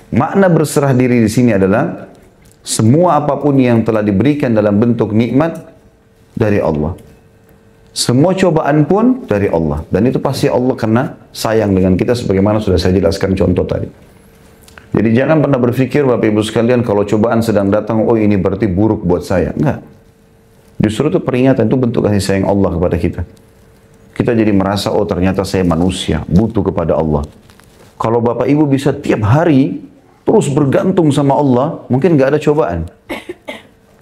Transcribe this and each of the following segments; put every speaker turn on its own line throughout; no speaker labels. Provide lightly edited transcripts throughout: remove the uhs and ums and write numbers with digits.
Makna berserah diri di sini adalah semua apapun yang telah diberikan dalam bentuk nikmat dari Allah. Semua cobaan pun dari Allah. Dan itu pasti Allah karena sayang dengan kita sebagaimana sudah saya jelaskan contoh tadi. Jadi jangan pernah berpikir Bapak Ibu sekalian kalau cobaan sedang datang, oh ini berarti buruk buat saya. Enggak. Justru itu peringatan, itu bentuk kasih sayang Allah kepada kita. Kita jadi merasa, oh ternyata saya manusia, butuh kepada Allah. Kalau Bapak Ibu bisa tiap hari terus bergantung sama Allah, mungkin nggak ada cobaan.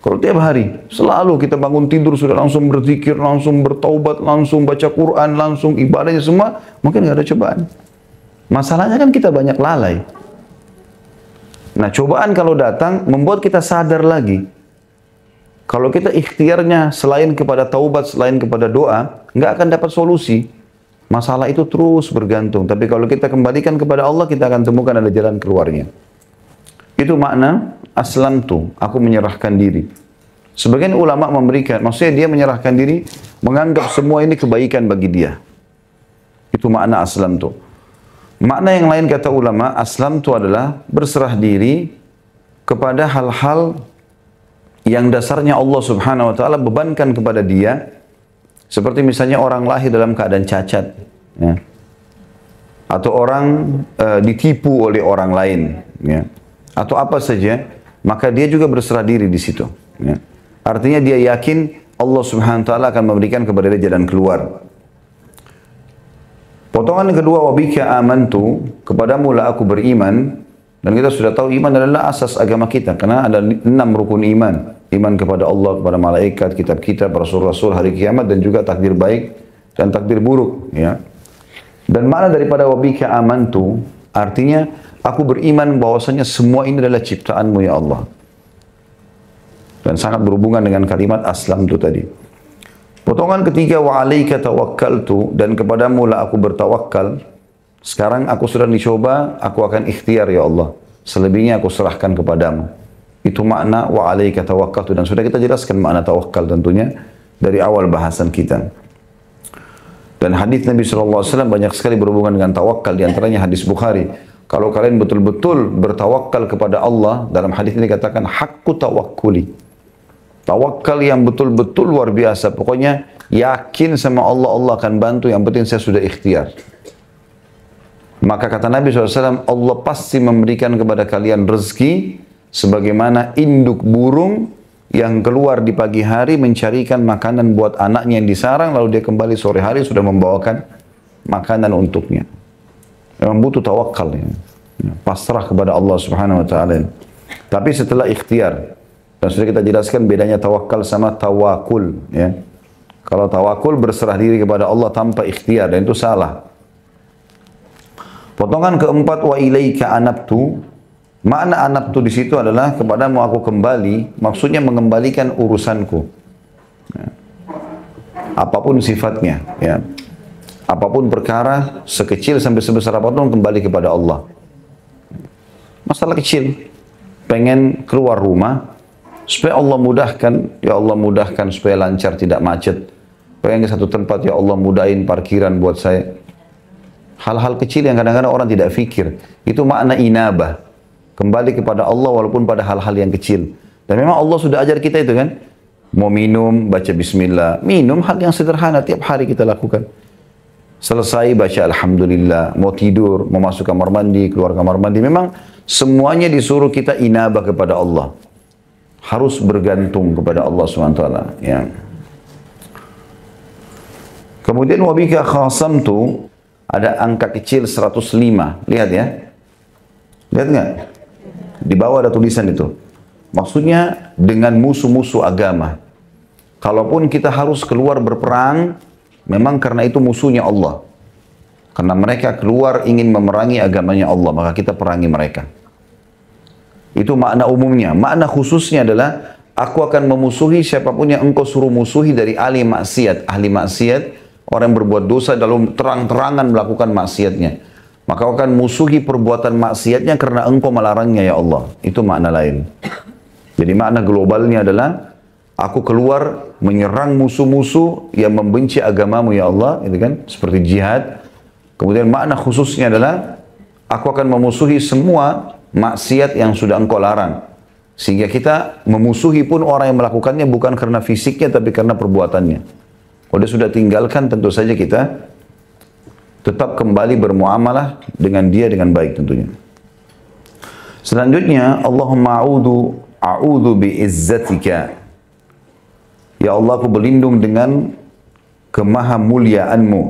Kalau tiap hari, selalu kita bangun tidur sudah langsung berzikir, langsung bertaubat, langsung baca Quran, langsung ibadahnya semua, mungkin nggak ada cobaan. Masalahnya kan kita banyak lalai. Nah, cobaan kalau datang membuat kita sadar lagi. Kalau kita ikhtiarnya selain kepada taubat, selain kepada doa, nggak akan dapat solusi. Masalah itu terus bergantung. Tapi kalau kita kembalikan kepada Allah, kita akan temukan ada jalan keluarnya. Itu makna aslamtu, aku menyerahkan diri. Sebagian ulama memberikan, maksudnya dia menyerahkan diri, menganggap semua ini kebaikan bagi dia. Itu makna aslamtu. Makna yang lain kata ulama, aslamtu adalah berserah diri kepada hal-hal yang dasarnya Allah Subhanahu wa taala bebankan kepada dia. Seperti misalnya orang lahir dalam keadaan cacat, ya. Atau orang ditipu oleh orang lain, ya. Atau apa saja, maka dia juga berserah diri di situ. Ya. Artinya dia yakin Allah Subhanahu wa taala akan memberikan kepada dia jalan keluar. Potongan kedua, wabika amantu, kepadamu lah aku beriman. Dan kita sudah tahu iman adalah asas agama kita, karena ada 6 rukun iman. Iman kepada Allah, kepada malaikat, kitab-kitab, rasul-rasul, hari kiamat, dan juga takdir baik dan takdir buruk. Ya. Dan makna daripada wabika amantu, artinya aku beriman bahwasanya semua ini adalah ciptaanmu ya Allah. Dan sangat berhubungan dengan kalimat aslam itu tadi. Potongan ketiga, wa alaika tawakkaltu, dan kepadamu lah aku bertawakal. Sekarang aku sudah dicoba, aku akan ikhtiar ya Allah. Selebihnya aku serahkan kepadamu. Itu makna wa alaika tawakkaltu, dan sudah kita jelaskan makna tawakal tentunya dari awal bahasan kita. Dan hadis Nabi SAW banyak sekali berhubungan dengan tawakal, di antaranya hadis Bukhari. Kalau kalian betul-betul bertawakal kepada Allah, dalam hadis ini dikatakan hakku tawakkuli. Tawakal yang betul-betul luar biasa. Pokoknya yakin sama Allah, Allah akan bantu. Yang penting saya sudah ikhtiar. Maka kata Nabi SAW, Allah pasti memberikan kepada kalian rezeki sebagaimana induk burung yang keluar di pagi hari mencarikan makanan buat anaknya yang disarang, lalu dia kembali sore hari sudah membawakan makanan untuknya. Memang butuh tawakal. Ya. Pasrah kepada Allah Subhanahu wa taala. Tapi setelah ikhtiar. Dan sudah kita jelaskan bedanya tawakal sama tawakul. Ya. Kalau tawakul berserah diri kepada Allah tanpa ikhtiar, dan itu salah. Potongan keempat, wa ilaika anabtu. Makna anabtu di situ adalah kepadamu aku kembali, maksudnya mengembalikan urusanku. Ya. Apapun sifatnya, ya. Apapun perkara, sekecil sampai sebesar apapun kembali kepada Allah. Masalah kecil, pengen keluar rumah, supaya Allah mudahkan, ya Allah mudahkan supaya lancar, tidak macet. Pengen ke satu tempat, ya Allah mudahin parkiran buat saya. Hal-hal kecil yang kadang-kadang orang tidak fikir. Itu makna inabah. Kembali kepada Allah walaupun pada hal-hal yang kecil. Dan memang Allah sudah ajar kita itu kan. Mau minum, baca bismillah. Minum hal yang sederhana, tiap hari kita lakukan. Selesai, baca alhamdulillah. Mau tidur, mau masuk kamar mandi, keluar kamar mandi. Memang semuanya disuruh kita inabah kepada Allah. Harus bergantung kepada Allah SWT. Ya. Kemudian wabika khasamtu, ada angka kecil 105. Lihat ya. Lihat nggak? Di bawah ada tulisan itu. Maksudnya dengan musuh-musuh agama. Kalaupun kita harus keluar berperang, memang karena itu musuhnya Allah. Karena mereka keluar ingin memerangi agamanya Allah, maka kita perangi mereka. Itu makna umumnya. Makna khususnya adalah, aku akan memusuhi siapapun yang engkau suruh musuhi dari ahli maksiat. Ahli maksiat, orang yang berbuat dosa dalam terang-terangan melakukan maksiatnya. Maka akan musuhi perbuatan maksiatnya karena engkau melarangnya ya Allah. Itu makna lain. Jadi makna globalnya adalah, aku keluar menyerang musuh-musuh yang membenci agamamu ya Allah. Itu kan, seperti jihad. Kemudian makna khususnya adalah, aku akan memusuhi semua maksiat yang sudah engkau larang. Sehingga kita memusuhi pun orang yang melakukannya bukan karena fisiknya tapi karena perbuatannya. Kalau dia sudah tinggalkan tentu saja kita tetap kembali bermuamalah dengan dia dengan baik tentunya. Selanjutnya, Allahumma a'udhu bi'izzatika. Ya Allah, aku berlindung dengan kemahamuliaanmu.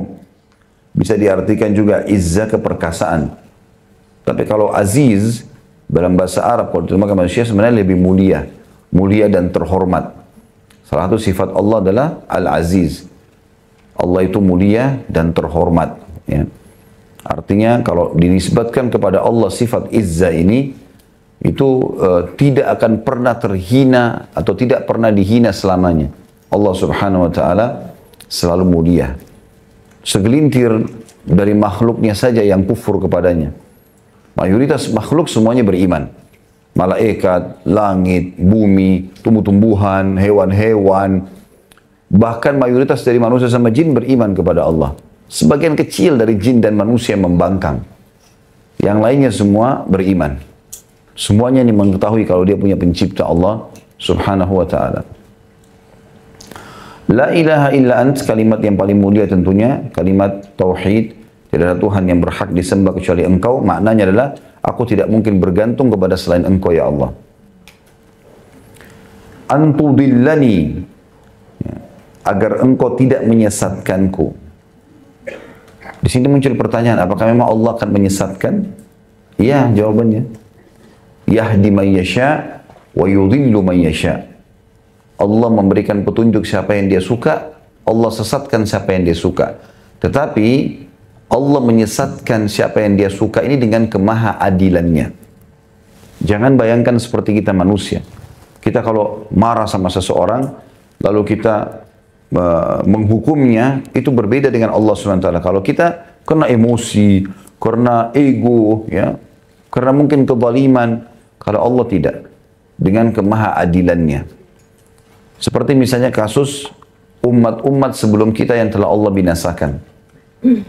Bisa diartikan juga izzah, keperkasaan. Tapi kalau aziz, dalam bahasa Arab, kalau diterjemahkan manusia sebenarnya lebih mulia. Mulia dan terhormat. Salah satu sifat Allah adalah Al-Aziz. Allah itu mulia dan terhormat. Ya. Artinya kalau dinisbatkan kepada Allah sifat izzah ini, itu tidak akan pernah terhina atau tidak pernah dihina selamanya. Allah subhanahu wa ta'ala selalu mulia. Segelintir dari makhluknya saja yang kufur kepadanya. Mayoritas makhluk semuanya beriman. Malaikat, langit, bumi, tumbuh-tumbuhan, hewan-hewan. Bahkan mayoritas dari manusia sama jin beriman kepada Allah. Sebagian kecil dari jin dan manusia membangkang. Yang lainnya semua beriman. Semuanya ini mengetahui kalau dia punya pencipta Allah subhanahu wa ta'ala. La ilaha illa ant, kalimat yang paling mulia tentunya, kalimat tauhid. Tidak ada Tuhan yang berhak disembah kecuali Engkau. Maknanya adalah, aku tidak mungkin bergantung kepada selain Engkau ya Allah. Antudillani, agar Engkau tidak menyesatkanku. Di sini muncul pertanyaan, apakah memang Allah akan menyesatkan? Ya, jawabannya. Yahdi man yasha wa yudhillu man yasha. Allah memberikan petunjuk siapa yang dia suka, Allah sesatkan siapa yang dia suka. Tetapi Allah menyesatkan siapa yang dia suka ini dengan kemahaadilannya. Jangan bayangkan seperti kita manusia. Kita kalau marah sama seseorang, lalu kita menghukumnya, itu berbeda dengan Allah SWT. Kalau kita kena emosi, karena ego, ya, karena mungkin kezaliman, kalau Allah tidak. Dengan kemahaadilannya. Seperti misalnya kasus umat-umat sebelum kita yang telah Allah binasakan.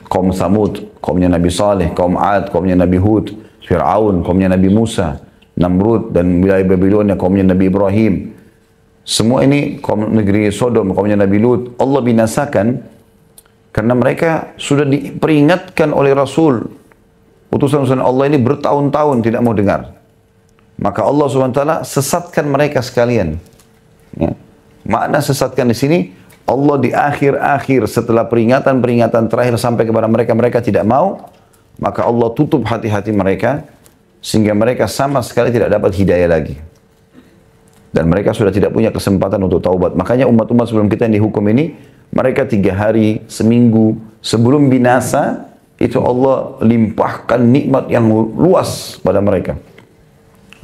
Kaum Thamud, kaumnya Nabi Saleh, kaum Ad, kaumnya Nabi Hud, Fir'aun, kaumnya Nabi Musa, Namrud dan wilayah Babilonia, kaumnya Nabi Ibrahim. Semua ini kaum negeri Sodom, kaumnya Nabi Lut, Allah binasakan karena mereka sudah diperingatkan oleh Rasul. Utusan-utusan Allah ini bertahun-tahun tidak mau dengar. Maka Allah SWT sesatkan mereka sekalian. Ya. Makna sesatkan di sini, Allah di akhir-akhir setelah peringatan-peringatan terakhir sampai kepada mereka, mereka tidak mau, maka Allah tutup hati-hati mereka, sehingga mereka sama sekali tidak dapat hidayah lagi. Dan mereka sudah tidak punya kesempatan untuk taubat. Makanya umat-umat sebelum kita yang dihukum ini, mereka 3 hari, seminggu, sebelum binasa, itu Allah limpahkan nikmat yang luas pada mereka.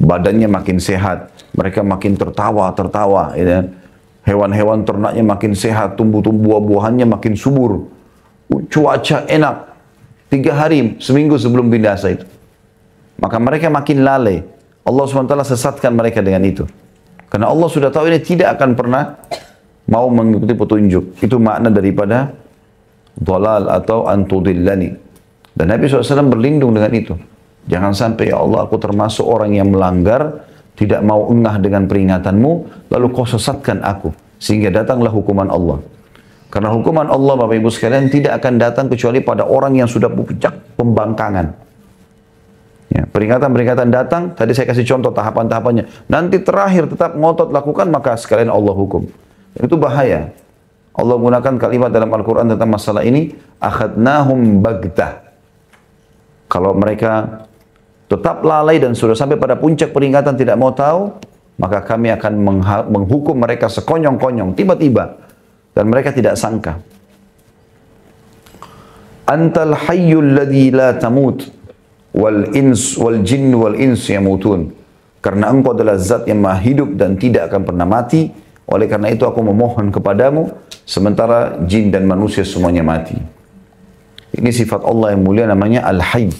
Badannya makin sehat, mereka makin tertawa, ya. Hewan-hewan ternaknya makin sehat, tumbuh-tumbuh buah-buahannya makin subur. Cuaca enak. 3 hari, seminggu sebelum binasa itu. Maka mereka makin lalai. Allah SWT sesatkan mereka dengan itu. Karena Allah sudah tahu ini tidak akan pernah mau mengikuti petunjuk. Itu makna daripada dhalal atau antudillani. Dan Nabi SAW berlindung dengan itu. Jangan sampai ya Allah aku termasuk orang yang melanggar, tidak mau engah dengan peringatanmu, lalu kau sesatkan aku. Sehingga datanglah hukuman Allah. Karena hukuman Allah, Bapak Ibu sekalian, tidak akan datang kecuali pada orang yang sudah puncak pembangkangan. Ya, peringatan-peringatan datang, tadi saya kasih contoh tahapan-tahapannya. Nanti terakhir tetap ngotot lakukan, maka sekalian Allah hukum. Itu bahaya. Allah gunakan kalimat dalam Al-Quran tentang masalah ini, akhadnahum bagtah. Kalau mereka tetap lalai dan sudah sampai pada puncak peringatan tidak mau tahu, maka kami akan menghukum mereka sekonyong-konyong, tiba-tiba. Dan mereka tidak sangka. Antal hayyul ladzi la tamut wal ins wal jin wal ins yamutun. Karena engkau adalah zat yang maha hidup dan tidak akan pernah mati. Oleh karena itu aku memohon kepadamu, sementara jin dan manusia semuanya mati. Ini sifat Allah yang mulia namanya Al-Hayy.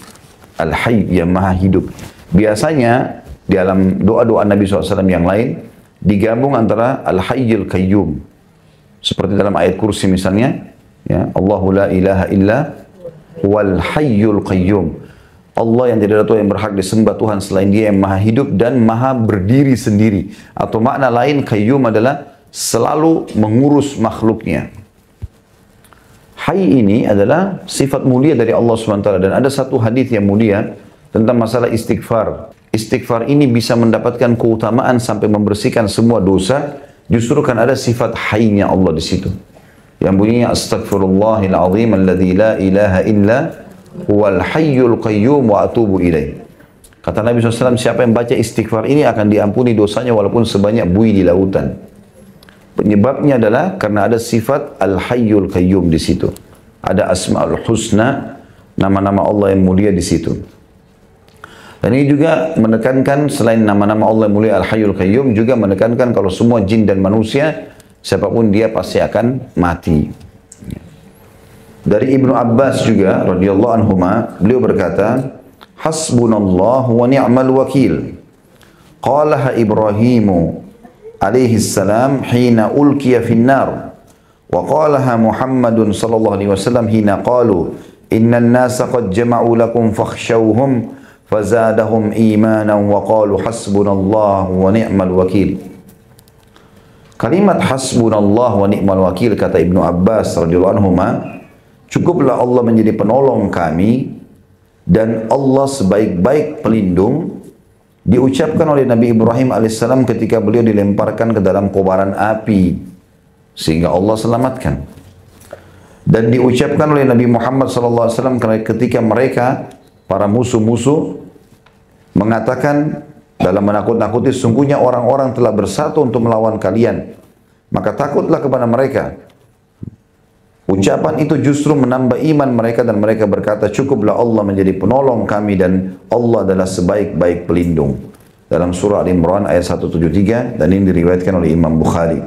Al-Hayy yang maha hidup. Biasanya di dalam doa-doa Nabi SAW yang lain digabung antara Al-Hayyul Qayyum. Seperti dalam ayat kursi misalnya, ya, Allahu la ilaha illa wal hayyul qayyum. Allah yang tidak ada Tuhan yang berhak disembah Tuhan selain Dia yang maha hidup dan maha berdiri sendiri. Atau makna lain qayyum adalah selalu mengurus makhluknya. Hayy ini adalah sifat mulia dari Allah SWT. Dan ada satu hadis yang mulia tentang masalah istighfar. Istighfar ini bisa mendapatkan keutamaan sampai membersihkan semua dosa. Justru kan ada sifat hayy-nya Allah di situ. Yang bunyinya astaghfirullahil azim alladzi la ilaha illa huwal hayyul qayyum wa atubu ilaih. Kata Nabi SAW, siapa yang baca istighfar ini akan diampuni dosanya walaupun sebanyak buih di lautan. Penyebabnya adalah karena ada sifat al-hayyul qayyum di situ. Ada asma'ul husna, nama-nama Allah yang mulia di situ. Dan ini juga menekankan selain nama-nama Allah yang mulia al-hayyul qayyum, juga menekankan kalau semua jin dan manusia, siapapun dia pasti akan mati. Dari Ibnu Abbas juga radhiyallahu anhuma, beliau berkata, hasbunallahu wa ni'mal wakil. Qalaha Ibrahimu alaihi salam hina ulkiya finnar. Wa qalaha Muhammadun sallallahu alaihi wasallam hina qalu innan nasa qad jama'u lakum fakhshawhum fazadahum imanan wa qalu hasbunallahu wa ni'mal wakil. Kalimat hasbunallah wa ni'mal wakil, kata Ibnu Abbas radhiyallahu anhuma, cukuplah Allah menjadi penolong kami dan Allah sebaik-baik pelindung, diucapkan oleh Nabi Ibrahim alaihissalam ketika beliau dilemparkan ke dalam kobaran api sehingga Allah selamatkan. Dan diucapkan oleh Nabi Muhammad SAW ketika mereka, para musuh-musuh, mengatakan dalam menakut-nakuti, sungguhnya orang-orang telah bersatu untuk melawan kalian, maka takutlah kepada mereka. Ucapan itu justru menambah iman mereka dan mereka berkata, cukuplah Allah menjadi penolong kami dan Allah adalah sebaik-baik pelindung. Dalam surah Al-Imran ayat 173, dan ini diriwayatkan oleh Imam Bukhari.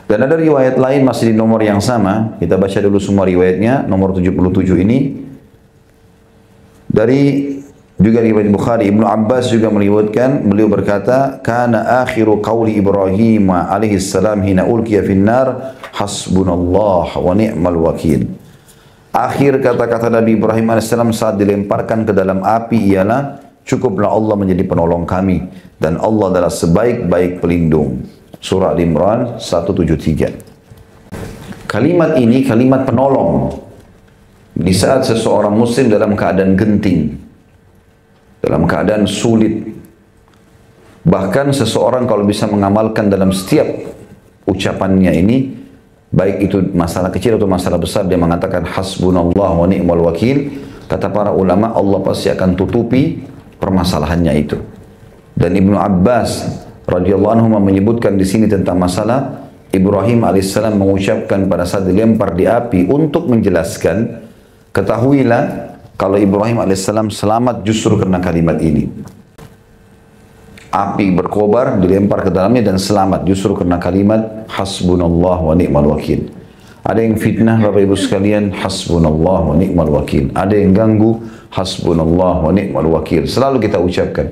Dan ada riwayat lain masih di nomor yang sama, kita baca dulu semua riwayatnya, nomor 77 ini. Dari juga riwayat Bukhari, Ibnu Abbas juga meriwayatkan, beliau berkata, kana akhiru qawli Ibrahim alaihi salam hina ulkiya finnar hasbunallah wa ni'mal wakil. Akhir kata-kata Nabi Ibrahim AS saat dilemparkan ke dalam api ialah, cukuplah Allah menjadi penolong kami dan Allah adalah sebaik-baik pelindung. Surah Al-Imran 173. Kalimat ini kalimat penolong di saat seseorang muslim dalam keadaan genting, dalam keadaan sulit. Bahkan seseorang kalau bisa mengamalkan dalam setiap ucapannya ini, baik itu masalah kecil atau masalah besar, dia mengatakan hasbunallah wa ni'mal wakil. Kata para ulama, Allah pasti akan tutupi permasalahannya itu. Dan Ibnu Abbas radhiyallahu anhu menyebutkan di sini tentang masalah Ibrahim alaihissalam mengucapkan pada saat dilempar di api untuk menjelaskan, ketahuilah kalau Ibrahim alaihissalam selamat justru karena kalimat ini. Api berkobar, dilempar ke dalamnya dan selamat justru karena kalimat hasbunallah wa ni'mal wakil. Ada yang fitnah Bapak Ibu sekalian, hasbunallah wa ni'mal wakil. Ada yang ganggu, hasbunallah wa ni'mal wakil. Selalu kita ucapkan.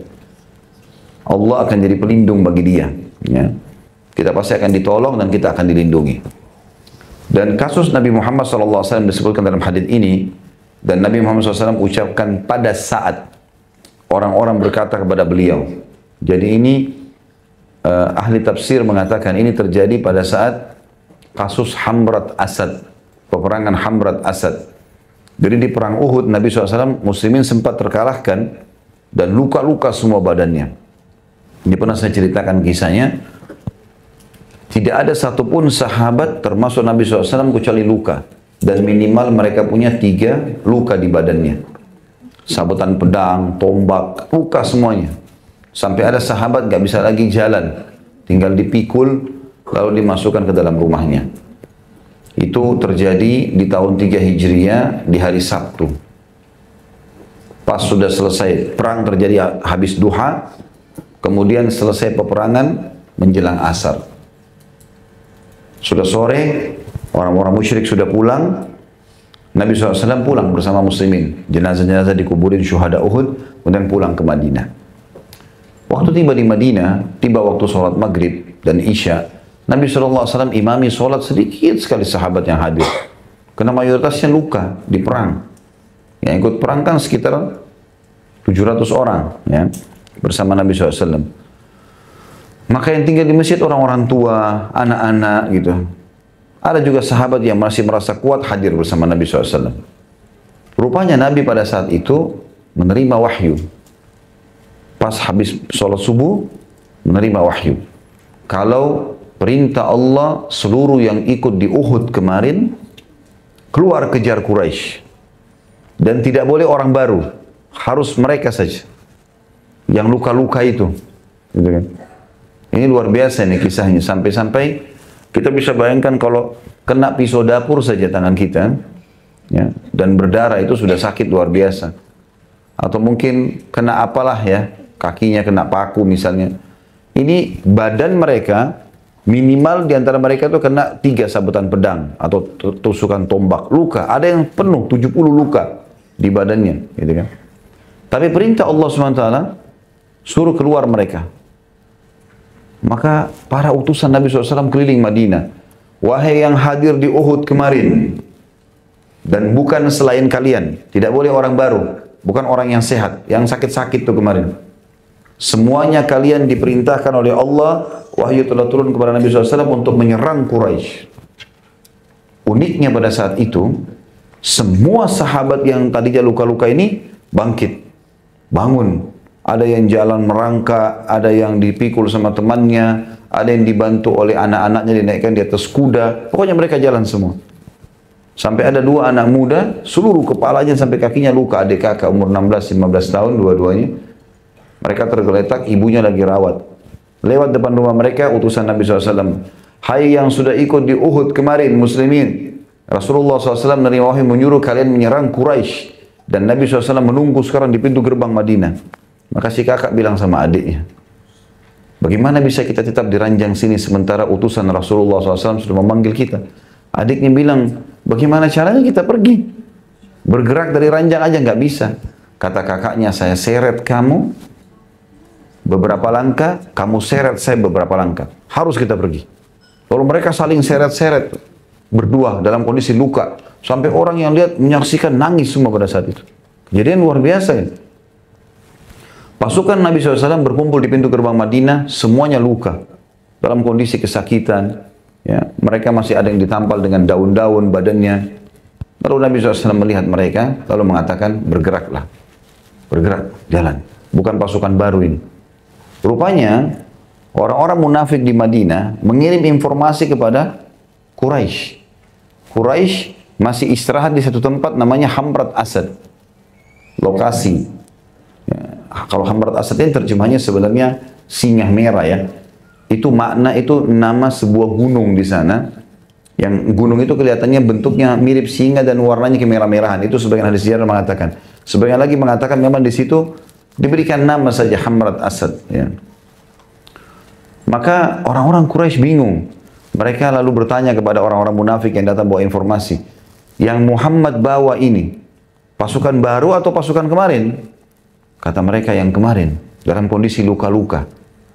Allah akan jadi pelindung bagi dia. Ya. Kita pasti akan ditolong dan kita akan dilindungi. Dan kasus Nabi Muhammad SAW disebutkan dalam hadis ini, dan Nabi Muhammad SAW ucapkan pada saat orang-orang berkata kepada beliau. Jadi ini ahli tafsir mengatakan ini terjadi pada saat kasus Hamrat Asad, peperangan Hamrat Asad. Jadi di perang Uhud Nabi SAW muslimin sempat terkalahkan dan luka-luka semua badannya. Ini pernah saya ceritakan kisahnya. Tidak ada satupun sahabat termasuk Nabi SAW kecuali luka. Dan minimal mereka punya 3 luka di badannya. Sabetan pedang, tombak, luka semuanya. Sampai ada sahabat gak bisa lagi jalan. Tinggal dipikul lalu dimasukkan ke dalam rumahnya. Itu terjadi di tahun 3 Hijriah di hari Sabtu. Pas sudah selesai perang terjadi habis duha. Kemudian selesai peperangan menjelang asar. Sudah sore, orang-orang musyrik sudah pulang. Nabi SAW pulang bersama muslimin. Jenazah-jenazah dikuburin syuhada Uhud, kemudian pulang ke Madinah. Waktu tiba di Madinah, tiba waktu sholat maghrib dan isya, Nabi SAW imami sholat sedikit sekali sahabat yang hadir. Karena mayoritasnya luka di perang. Yang ikut perang kan sekitar 700 orang ya, bersama Nabi SAW. Maka yang tinggal di masjid orang-orang tua, anak-anak gitu. Ada juga sahabat yang masih merasa kuat hadir bersama Nabi SAW. Rupanya Nabi pada saat itu menerima wahyu. Pas habis sholat subuh, menerima wahyu. Kalau perintah Allah seluruh yang ikut di Uhud kemarin, keluar kejar Quraisy. Dan tidak boleh orang baru. Harus mereka saja. Yang luka-luka itu. Gitu kan. Ini luar biasa nih kisahnya. Sampai-sampai kita bisa bayangkan kalau kena pisau dapur saja tangan kita. Ya, dan berdarah itu sudah sakit luar biasa. Atau mungkin kena apalah ya. Kakinya kena paku misalnya. Ini badan mereka, minimal diantara mereka itu kena 3 sabetan pedang. Atau tusukan tombak. Luka. Ada yang penuh 70 luka di badannya. Gitu kan. Tapi perintah Allah SWT suruh keluar mereka. Maka para utusan Nabi SAW keliling Madinah. Wahai yang hadir di Uhud kemarin. Dan bukan selain kalian. Tidak boleh orang baru. Bukan orang yang sehat. Yang sakit-sakit itu kemarin. Semuanya kalian diperintahkan oleh Allah. Wahyu telah turun kepada Nabi SAW untuk menyerang Quraisy. Uniknya pada saat itu. Semua sahabat yang tadinya luka-luka ini bangkit. Bangun. Ada yang jalan merangkak, ada yang dipikul sama temannya, ada yang dibantu oleh anak-anaknya dinaikkan di atas kuda. Pokoknya mereka jalan semua. Sampai ada 2 anak muda, seluruh kepalanya sampai kakinya luka. Adik kakak umur 16-15 tahun dua-duanya. Mereka tergeletak, ibunya lagi rawat. Lewat depan rumah mereka, utusan Nabi SAW. Hai yang sudah ikut di Uhud kemarin, muslimin. Rasulullah SAW menerima wahyu menyuruh kalian menyerang Quraisy. Dan Nabi SAW menunggu sekarang di pintu gerbang Madinah. Maka si kakak bilang sama adiknya, bagaimana bisa kita tetap di ranjang sini sementara utusan Rasulullah SAW sudah memanggil kita? Adiknya bilang, bagaimana caranya kita pergi? Bergerak dari ranjang aja nggak bisa. Kata kakaknya, saya seret kamu beberapa langkah, kamu seret saya beberapa langkah. Harus kita pergi. Lalu mereka saling seret-seret berdua dalam kondisi luka. Sampai orang yang lihat menyaksikan nangis semua pada saat itu. Kejadian luar biasa ya. Pasukan Nabi SAW berkumpul di pintu gerbang Madinah, semuanya luka. Dalam kondisi kesakitan. Ya, mereka masih ada yang ditampal dengan daun-daun badannya. Lalu Nabi SAW melihat mereka, lalu mengatakan, bergeraklah. Bergerak, jalan. Bukan pasukan baru ini. Rupanya, orang-orang munafik di Madinah mengirim informasi kepada Quraisy. Quraisy masih istirahat di satu tempat namanya Hamrat Asad. Lokasi. Ya, kalau Hamrat Asad ini terjemahnya sebenarnya singa merah ya. Itu makna itu nama sebuah gunung di sana. Yang gunung itu kelihatannya bentuknya mirip singa dan warnanya kemerah-merahan. Itu sebagian hadis sejarah mengatakan. Sebagian lagi mengatakan memang di situ diberikan nama saja Hamrat Asad. Ya. Maka orang-orang Quraisy bingung. Mereka lalu bertanya kepada orang-orang munafik yang datang bawa informasi. Yang Muhammad bawa ini pasukan baru atau pasukan kemarin? Kata mereka yang kemarin, dalam kondisi luka-luka.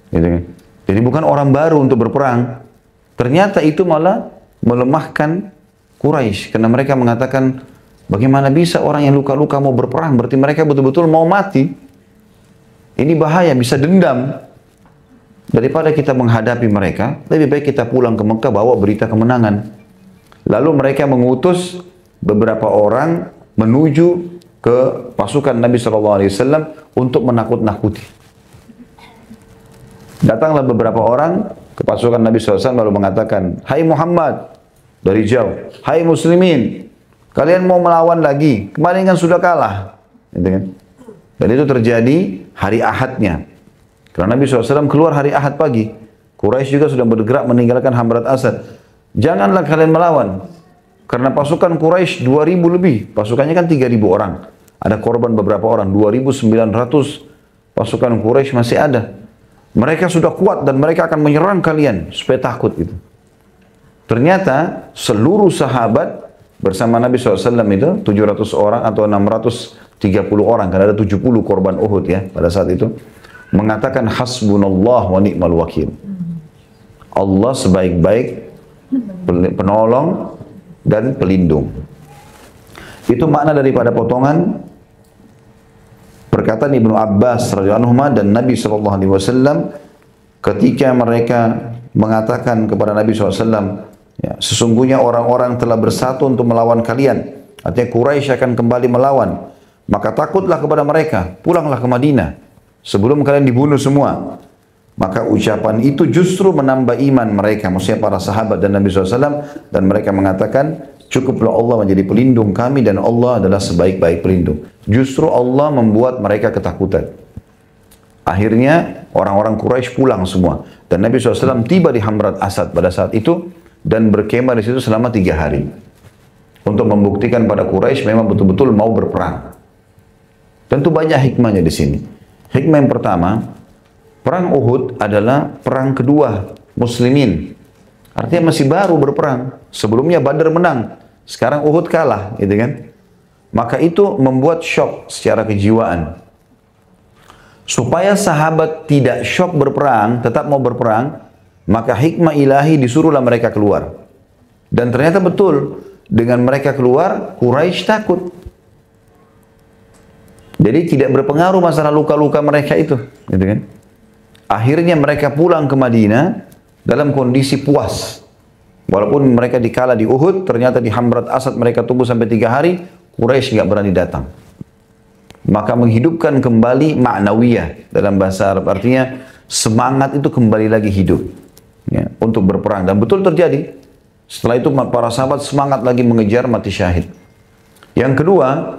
Gitu kan? Jadi bukan orang baru untuk berperang. Ternyata itu malah melemahkan Quraisy. Karena mereka mengatakan, bagaimana bisa orang yang luka-luka mau berperang? Berarti mereka betul-betul mau mati. Ini bahaya, bisa dendam. Daripada kita menghadapi mereka, lebih baik kita pulang ke Mekah bawa berita kemenangan. Lalu mereka mengutus beberapa orang menuju ke pasukan Nabi SAW untuk menakut-nakuti. Datanglah beberapa orang ke pasukan Nabi SAW lalu mengatakan, hai Muhammad, dari jauh, hai muslimin, kalian mau melawan lagi, kemarin kan sudah kalah. Gitu kan? Dan itu terjadi hari Ahadnya. Karena Nabi SAW keluar hari Ahad pagi. Quraisy juga sudah bergerak meninggalkan Hamrat Asad. Janganlah kalian melawan. Karena pasukan Quraisy 2.000 lebih. Pasukannya kan 3.000 orang. Ada korban beberapa orang. 2.900 pasukan Quraisy masih ada. Mereka sudah kuat dan mereka akan menyerang kalian. Supaya takut gitu. Ternyata seluruh sahabat bersama Nabi SAW itu 700 orang atau 630 orang. Karena ada 70 korban Uhud ya pada saat itu. Mengatakan hasbunallah wa ni'mal wakil. Allah sebaik-baik penolong dan pelindung. Itu makna daripada potongan perkataan Ibnu Abbas radhiyallahu anhu dan Nabi sallallahu alaihi wasallam ketika mereka mengatakan kepada Nabi SAW, ya, sesungguhnya orang-orang telah bersatu untuk melawan kalian. Artinya Quraisy akan kembali melawan. Maka takutlah kepada mereka, pulanglah ke Madinah sebelum kalian dibunuh semua. Maka ucapan itu justru menambah iman mereka, maksudnya para sahabat dan Nabi SAW, dan mereka mengatakan, cukuplah Allah menjadi pelindung kami dan Allah adalah sebaik-baik pelindung. Justru Allah membuat mereka ketakutan. Akhirnya orang-orang Quraisy pulang semua dan Nabi SAW tiba di Hamrat Asad pada saat itu dan berkemah di situ selama 3 hari untuk membuktikan pada Quraisy memang betul-betul mau berperang. Tentu banyak hikmahnya di sini. Hikmah yang pertama, perang Uhud adalah perang kedua Muslimin. Artinya masih baru berperang. Sebelumnya Badar menang, sekarang Uhud kalah, gitu kan? Maka itu membuat syok secara kejiwaan. Supaya sahabat tidak syok berperang, tetap mau berperang, maka hikmah ilahi disuruhlah mereka keluar. Dan ternyata betul, dengan mereka keluar, Quraisy takut. Jadi tidak berpengaruh masalah luka-luka mereka itu, gitu kan? Akhirnya mereka pulang ke Madinah dalam kondisi puas. Walaupun mereka dikalah di Uhud, ternyata di Hamrat Asad mereka tunggu sampai 3 hari, Quraisy nggak berani datang. Maka menghidupkan kembali ma'nawiyah dalam bahasa Arab, artinya semangat itu kembali lagi hidup, ya, untuk berperang. Dan betul terjadi. Setelah itu para sahabat semangat lagi mengejar mati syahid. Yang kedua,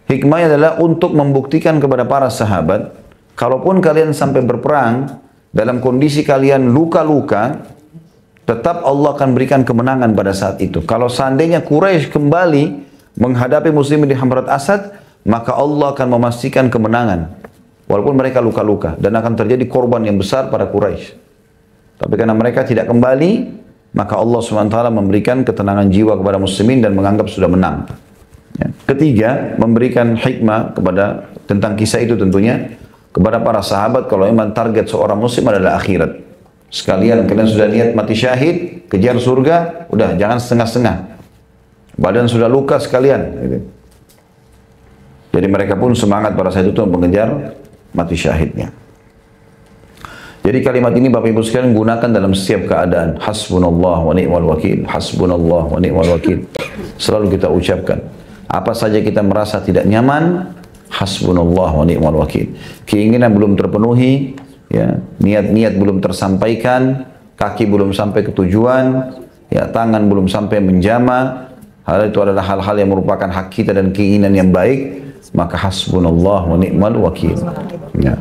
hikmahnya adalah untuk membuktikan kepada para sahabat, kalaupun kalian sampai berperang dalam kondisi kalian luka-luka, tetap Allah akan berikan kemenangan pada saat itu. Kalau seandainya Quraisy kembali menghadapi muslimin di Hamrat Asad, maka Allah akan memastikan kemenangan walaupun mereka luka-luka dan akan terjadi korban yang besar pada Quraisy. Tapi karena mereka tidak kembali, maka Allah SWT memberikan ketenangan jiwa kepada muslimin dan menganggap sudah menang. Ya. Ketiga, memberikan hikmah kepada tentang kisah itu tentunya kepada para sahabat, kalau memang target seorang muslim adalah akhirat. Sekalian kalian sudah niat mati syahid, kejar surga, udah jangan setengah-setengah. Badan sudah luka sekalian. Gitu. Jadi mereka pun semangat pada saat itu mengejar mati syahidnya. Jadi kalimat ini Bapak Ibu sekalian gunakan dalam setiap keadaan. Hasbunallah wa ni'mal wakil. Hasbunallah wa ni'mal wakil. Selalu kita ucapkan. Apa saja kita merasa tidak nyaman, hasbunallah wa ni'mal wakil. Keinginan belum terpenuhi, ya, niat-niat belum tersampaikan, kaki belum sampai ke tujuan, ya, tangan belum sampai menjama. Hal itu adalah hal-hal yang merupakan hak kita dan keinginan yang baik. Maka hasbunallah wa ni'mal wakil. Ya.